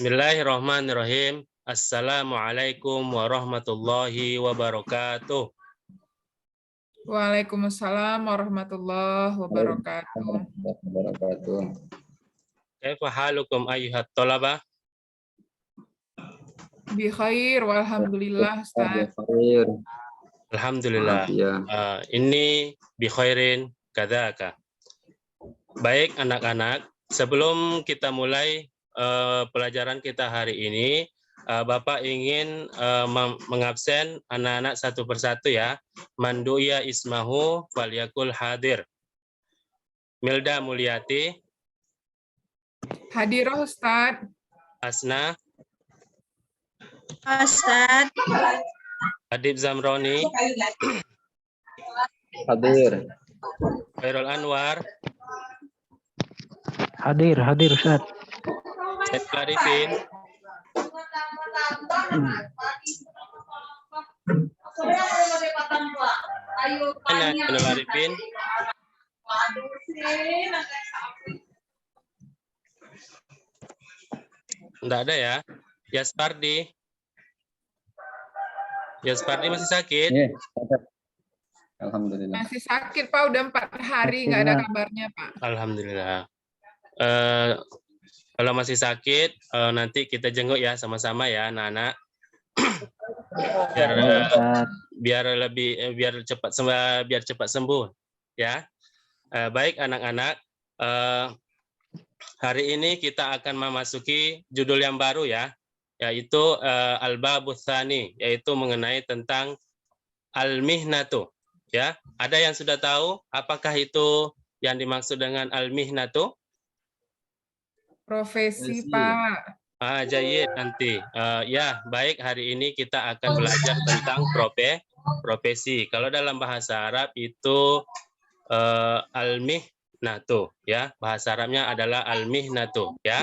Bismillahirrahmanirrahim. Assalamualaikum warahmatullahi wabarakatuh. Waalaikumsalam warahmatullahi wabarakatuh. Kaifa halukum ayyuhat thalabah? Bi khair walhamdulillah Ustaz. Alhamdulillah. Ini bi khairin kadzaka. Baik anak-anak, sebelum kita mulai pelajaran kita hari ini, Bapak ingin mengabsen anak-anak satu persatu ya. Manduya ismahu falyakul hadir. Milda Mulyati. Hadirah Ustaz. Asna. Ustaz. Adib Zamroni. Hadir. Khairul Anwar. Hadir Ustaz. Said Arifin. Mana Said Arifin? Enggak ada ya. Yaspardi. Yaspardi masih sakit? Alhamdulillah. Masih sakit Pak, udah 4 hari nggak ada kabarnya Pak. Alhamdulillah. Kalau masih sakit, nanti kita jenguk ya sama-sama ya anak-anak. biar cepat sembuh ya. Baik anak-anak, hari ini kita akan memasuki judul yang baru ya, yaitu Al-Babus Tsani, yaitu mengenai tentang al-mihnatu ya. Ada yang sudah tahu apakah itu yang dimaksud dengan al-mihnatu? Profesi Pak. Jayid nanti. Ya, baik, hari ini kita akan belajar tentang profesi. Kalau dalam bahasa Arab itu al-mihnatu ya. Bahasa Arabnya adalah al-mihnatu ya.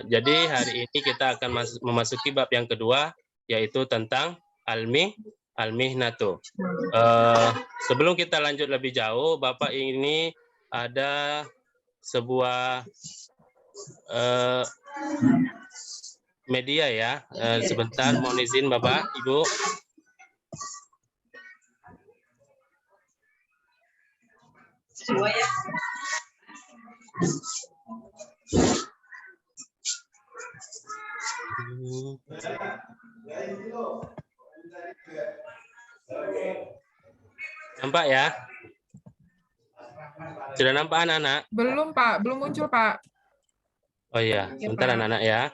Jadi hari ini kita akan memasuki bab yang kedua, yaitu tentang al-mihnatu. Sebelum kita lanjut lebih jauh, Bapak ini ada sebuah media ya. Sebentar, mohon izin Bapak, Ibu. Nampak ya? Sudah nampak anak-anak? Belum Pak, belum muncul Pak. Oh iya, sebentar anak-anak ya.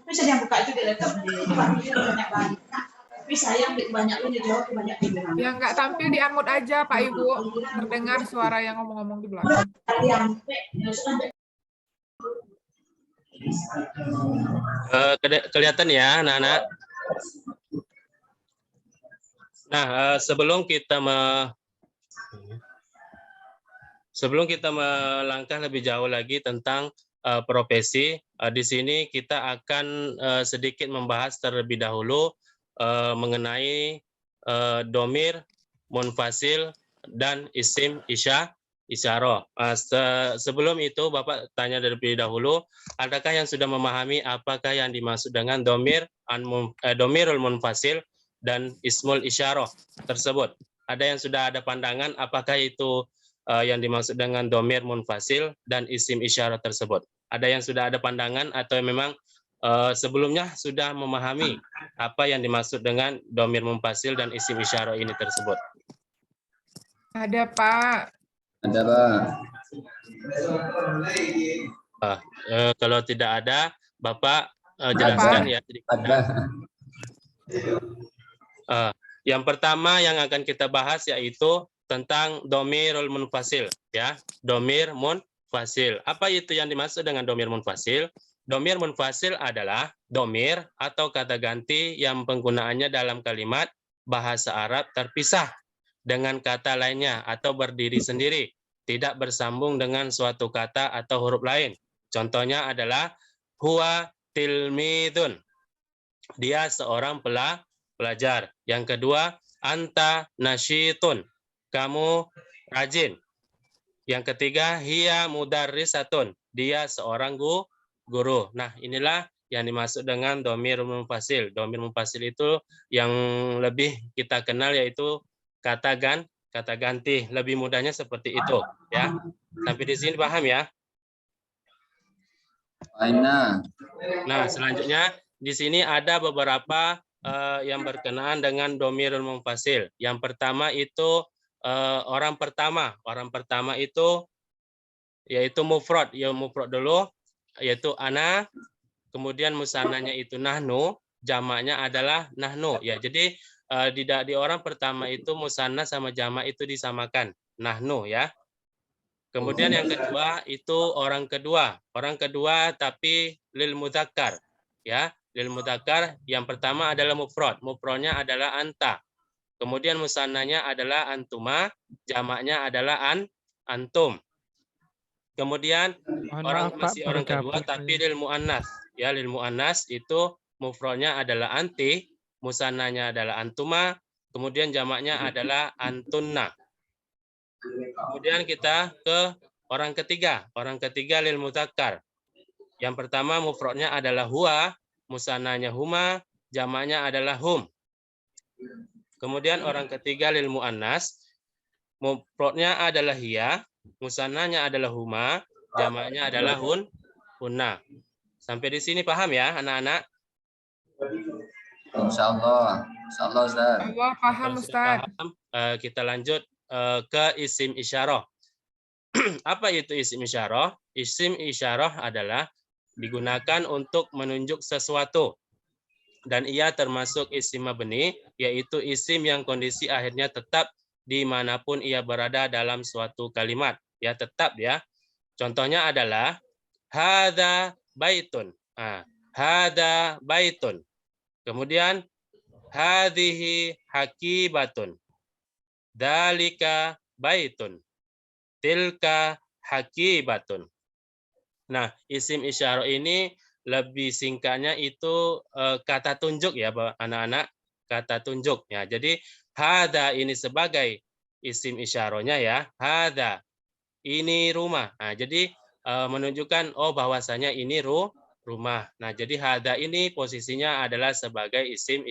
Bisa yang buka itu di laptop bisa yang banyak ini banyak Yang nggak tampil di unmute aja Pak Ibu. Terdengar suara yang ngomong-ngomong di belakang. Kelihatan ya anak-anak. Nah, sebelum kita melangkah lebih jauh lagi tentang profesi, di sini kita akan sedikit membahas terlebih dahulu mengenai domir, munfasil, dan isim isyarah. Sebelum itu Bapak tanya terlebih dahulu, adakah yang sudah memahami apakah yang dimaksud dengan domirul munfasil dan ismul isyarah tersebut? Ada yang sudah ada pandangan apakah itu yang dimaksud dengan domir munfasil dan isim isyarah tersebut? Ada yang sudah ada pandangan atau memang sebelumnya sudah memahami apa yang dimaksud dengan domir munfasil dan isim isyarah ini tersebut? Ada, Pak. Ada, Pak. Kalau tidak ada, Bapak jelaskan ya. Ada. Yang pertama yang akan kita bahas yaitu tentang domirul munfasil, ya. Domir munfasil. Apa itu yang dimaksud dengan domir munfasil? Domir munfasil adalah domir atau kata ganti yang penggunaannya dalam kalimat bahasa Arab terpisah dengan kata lainnya atau berdiri sendiri, tidak bersambung dengan suatu kata atau huruf lain. Contohnya adalah huwa tilmidun. Dia seorang pelajar. Yang kedua, anta nasyitun. Kamu rajin. Yang ketiga, hiya mudarrisatun. Dia seorang guru. Nah, inilah yang dimaksud dengan domir munfasil. Domir munfasil itu yang lebih kita kenal yaitu kata ganti. Lebih mudahnya seperti itu, ya. Sampai di sini paham ya? Nah, selanjutnya di sini ada beberapa yang berkenaan dengan domirul munfasil. Yang pertama itu orang pertama. Orang pertama itu yaitu mufrad. Ya, mufrad dulu yaitu ana, kemudian musannanya itu nahnu, jamaknya adalah nahnu. Ya, jadi di orang pertama itu musanna sama jamak itu disamakan, nahnu, ya. Kemudian yang kedua itu orang kedua. Orang kedua tapi lil mudzakkar, ya. Lil mudzakkar yang pertama adalah mufrad. Mufradnya adalah anta. Kemudian musannanya adalah antuma, jamaknya adalah antum. Kemudian orang kedua tapi lil muannas. Ya, lil muannas itu mufradnya adalah anti, musannanya adalah antuma, kemudian jamaknya adalah antunna. Kemudian kita ke orang ketiga. Orang ketiga lil mudzakkar. Yang pertama mufradnya adalah huwa, musannanya huma, jamaknya adalah hum. Kemudian orang ketiga lil muannas, mufradnya adalah hiya, musannanya adalah huma, jamaknya adalah hunna. Sampai di sini paham ya, anak-anak? Insyaallah. Insyaallah, Ustaz. Allah paham, Kalau sudah Ustaz. paham, kita lanjut ke isim isyarah. Apa itu isim isyarah? Isim isyarah adalah digunakan untuk menunjuk sesuatu. Dan ia termasuk isim mabni, yaitu isim yang kondisi akhirnya tetap dimanapun ia berada dalam suatu kalimat. Ya, tetap ya. Contohnya adalah hadza baitun. Hadza baitun. Kemudian hadhihi hakibatun. Dzalika baitun. Tilka hakibatun. Nah, isim isyarah ini lebih singkatnya itu kata tunjuk ya, anak-anak, kata tunjuk ya. Jadi hadza ini sebagai isim isyarahnya ya. Hadza ini rumah. Nah, jadi menunjukkan bahwasanya ini rumah. Nah, jadi hadza ini posisinya adalah sebagai isim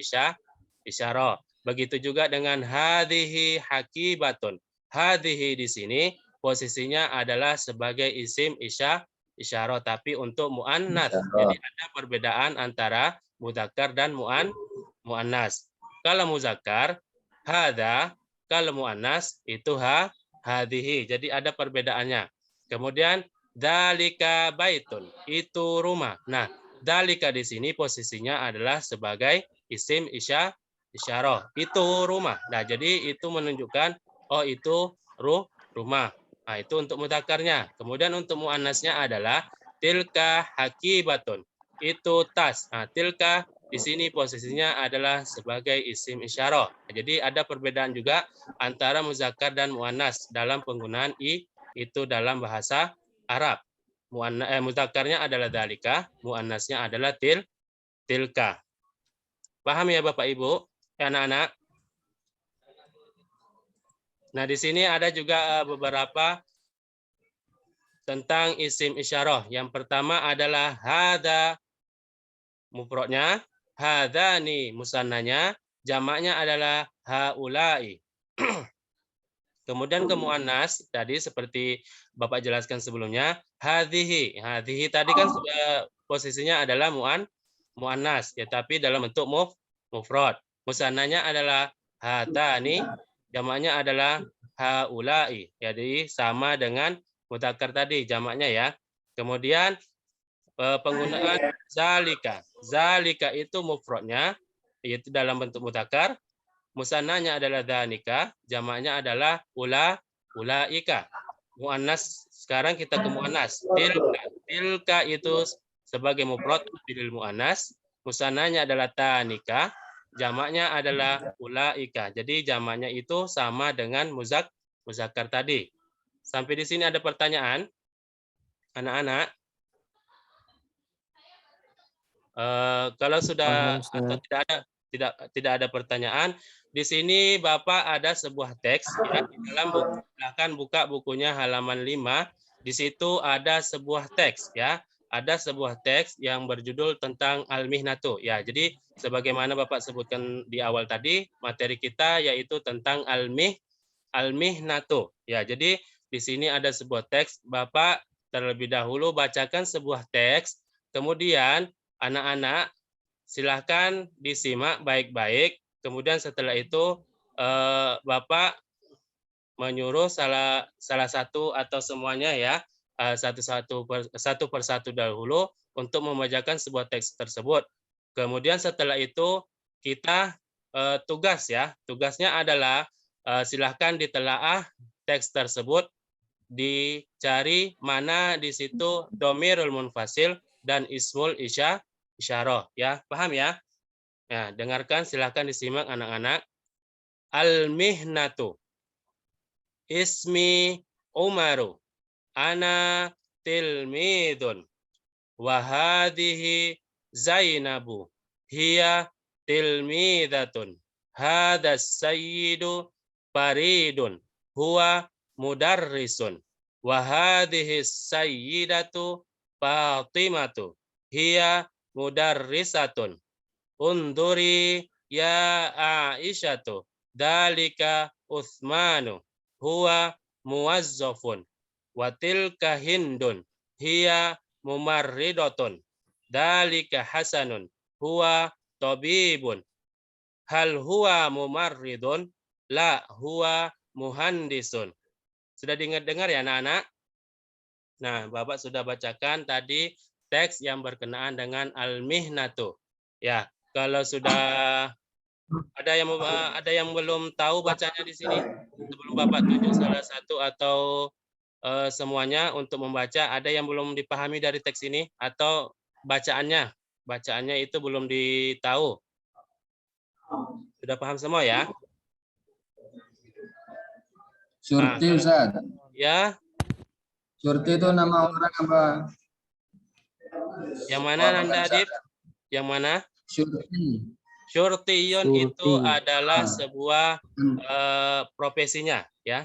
isyarah. Begitu juga dengan hadhihi hakibatun. Hadhihi di sini posisinya adalah sebagai isim isyarah tapi untuk muannats. Jadi ada perbedaan antara mudzakkar dan muannas. Kalau muzakkar hadza, kalau muannas itu hadhihi. Jadi ada perbedaannya. Kemudian dzalika baitun, itu rumah. Nah, dzalika di sini posisinya adalah sebagai isim isyarah. Itu rumah. Nah, jadi itu menunjukkan itu rumah. Nah, itu untuk mudzakarnya. Kemudian untuk muannasnya adalah tilka hakibatun. Itu tas. Nah, tilka di sini posisinya adalah sebagai isim isyarah. Jadi ada perbedaan juga antara muzakkar dan muannas dalam penggunaan itu dalam bahasa Arab. Mudzakarnya adalah dzalika, muannasnya adalah tilka. Paham ya Bapak Ibu, anak-anak? Nah, di sini ada juga beberapa tentang isim isyarah. Yang pertama adalah hadza, mufradnya, hadzani musannanya, jamaknya adalah haula'i. Kemudian ke muannas tadi seperti Bapak jelaskan sebelumnya, hadhihi. Hadhihi tadi kan sudah posisinya adalah muannas ya, tapi dalam bentuk mufrad. Musannanya adalah hatani, jamaknya adalah haula'i. Jadi sama dengan mudzakkar tadi jamaknya ya. Kemudian penggunaan zalika. Zalika itu mufradnya yaitu dalam bentuk mudzakkar. Musannanya adalah dzanika, jamaknya adalah ulaika. Muannas sekarang kita ke muannas. Tilka itu sebagai mufrad bil muannas. Musannanya adalah tanika, jamaknya adalah ulaika. Jadi jamaknya itu sama dengan muzakkar tadi. Sampai di sini ada pertanyaan, anak-anak? Kalau sudah atau tidak ada pertanyaan, di sini Bapak ada sebuah teks ya, di dalam buku, silakan buka bukunya halaman 5. Di situ ada sebuah teks ya. Ada sebuah teks yang berjudul tentang al-mihnatu. Ya, jadi sebagaimana Bapak sebutkan di awal tadi, materi kita yaitu tentang al-mihnatu. Ya, jadi di sini ada sebuah teks, Bapak terlebih dahulu bacakan sebuah teks, kemudian anak-anak silahkan disimak baik-baik. Kemudian setelah itu Bapak menyuruh salah satu atau semuanya ya, satu persatu dahulu untuk membacakan sebuah teks tersebut. Kemudian setelah itu kita tugas ya. Tugasnya adalah silahkan ditelaah teks tersebut, dicari mana di situ domirul munfasil dan ismul isyarah ya. Paham ya? Ya, dengarkan silahkan disimak anak-anak. Al-mihnatu. Ismi Umaru. Ana tilmidun. Wa hadhihi Zainabu. Hiya tilmidatun. Hada sayyidu faridun. Huwa mudarrisun. Wa hadhihi sayyidatu Fatimatu. Hiya mudarrisatun. Unduri ya Aisyatu. Dalika Utsmanu. Huwa muwazzafun. Watilka Hindun. Hiya mumarridatun. Dalika Hasanun. Huwa tabibun. Hal huwa mumarridun? La huwa muhandisun. Sudah dengar ya anak-anak? Nah, Bapak sudah bacakan tadi teks yang berkenaan dengan al-mihnatu. Ya, kalau sudah ada yang belum tahu bacanya di sini, sebelum Bapak tunjuk salah satu atau semuanya untuk membaca, ada yang belum dipahami dari teks ini atau bacaannya itu belum ditahu. Sudah paham semua ya? Surti Ustaz. Ya. Surti itu nama orang apa? Yang mana Nanda Adib? Yang mana? Surti. Syurtiyun itu Syurti. adalah sebuah profesinya ya,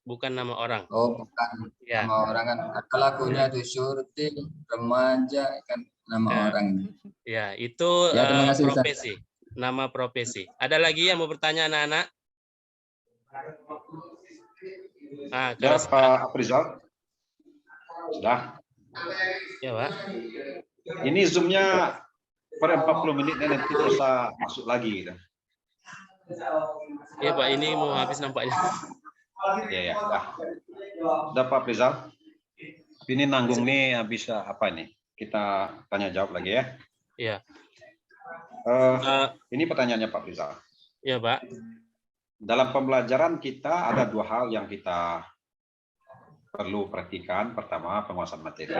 bukan nama orang. Oh, bukan Ya. nama orang kan. Ada lagunya itu Surti, remaja kan nama Ya. orang. Ya, itu Ya, terima kasih, Ustaz. profesi. Nama profesi. Ada lagi yang mau bertanya anak-anak? Nah, Ya, kalau Pak Aprizal. Sudah. ya, Pak. Ini Zoom-nya per 40 menit dan nanti bisa masuk lagi gitu. Ya, Pak, ini mau habis nampaknya. Ya. Sudah Pak Aprizal. Ini nanggung nih bisa apa nih? Kita tanya jawab lagi ya. Iya. Ini pertanyaannya Pak Aprizal. Ya, Pak. Dalam pembelajaran kita ada dua hal yang kita perlu perhatikan. Pertama, penguasaan materi.